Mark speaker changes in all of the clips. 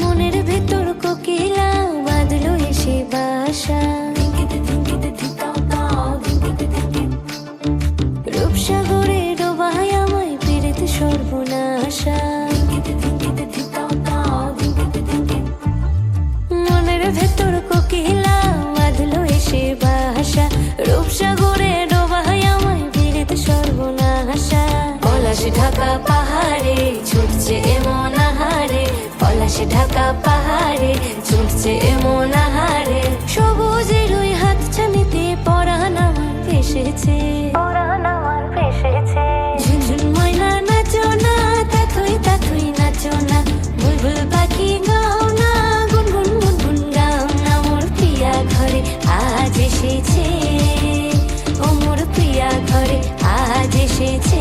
Speaker 1: মনের ভেতর কোকিলা বাঁধলো এসে বাসা, রূপসাগরে ডোবায় আমায় পীড়িত সর্বনাশা। মনের ভেতর কোকিলা বাঁধলো এসে বাসা, রূপসাগরে ডোবায় আমায় পীড়িত সর্বনাশা। পলাশ ঢাকা পাহাড়ে ছুটছে এমন আহারে, পলাশ ঢাকা পাহাড়ে ছুটছে এমন আহারে। সবুজের ওই হাত ছানিতে পরাণ আমার ভেসেছে, ঝুনঝুন ময়না নাচো না, তাথই তাথই নাচো না, বুলবুল পাখি গাও না, গুনগুন গুনগুন গাও না। মোর প্রিয়া ঘরে আজ এসেছে, ও মোর প্রিয়া ঘরে আজ এসেছে।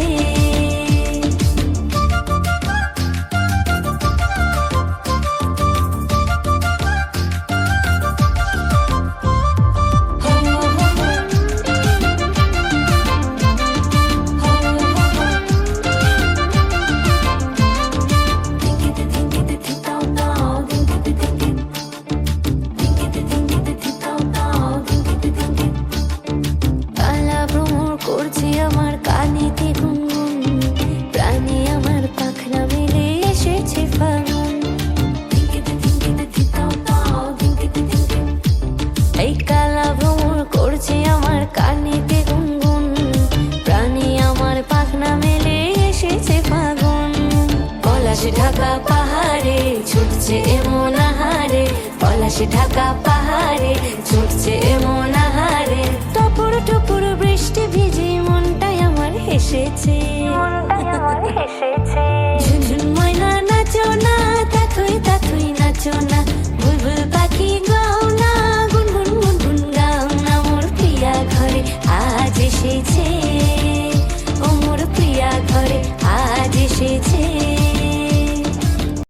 Speaker 1: কালা ভ্রমর করছে আমার কানেতে গুনগুন, প্রাণে আমার পাখনা মেলে এসেছে ফাগুন। এই কালা ভ্রমর করছে আমার কানেতে গুনগুন, প্রাণে আমার পাখনা মেলে এসেছে ফাগুন। পলাশ ঢাকা পাহাড়ে ছুটছে এমন আহারে, পলাশ ঢাকা পাহাড়ে ছুটছে এমন আহারে। টপুর টপুর বৃষ্টি ভিজে মনটাই আমার হেসেছে।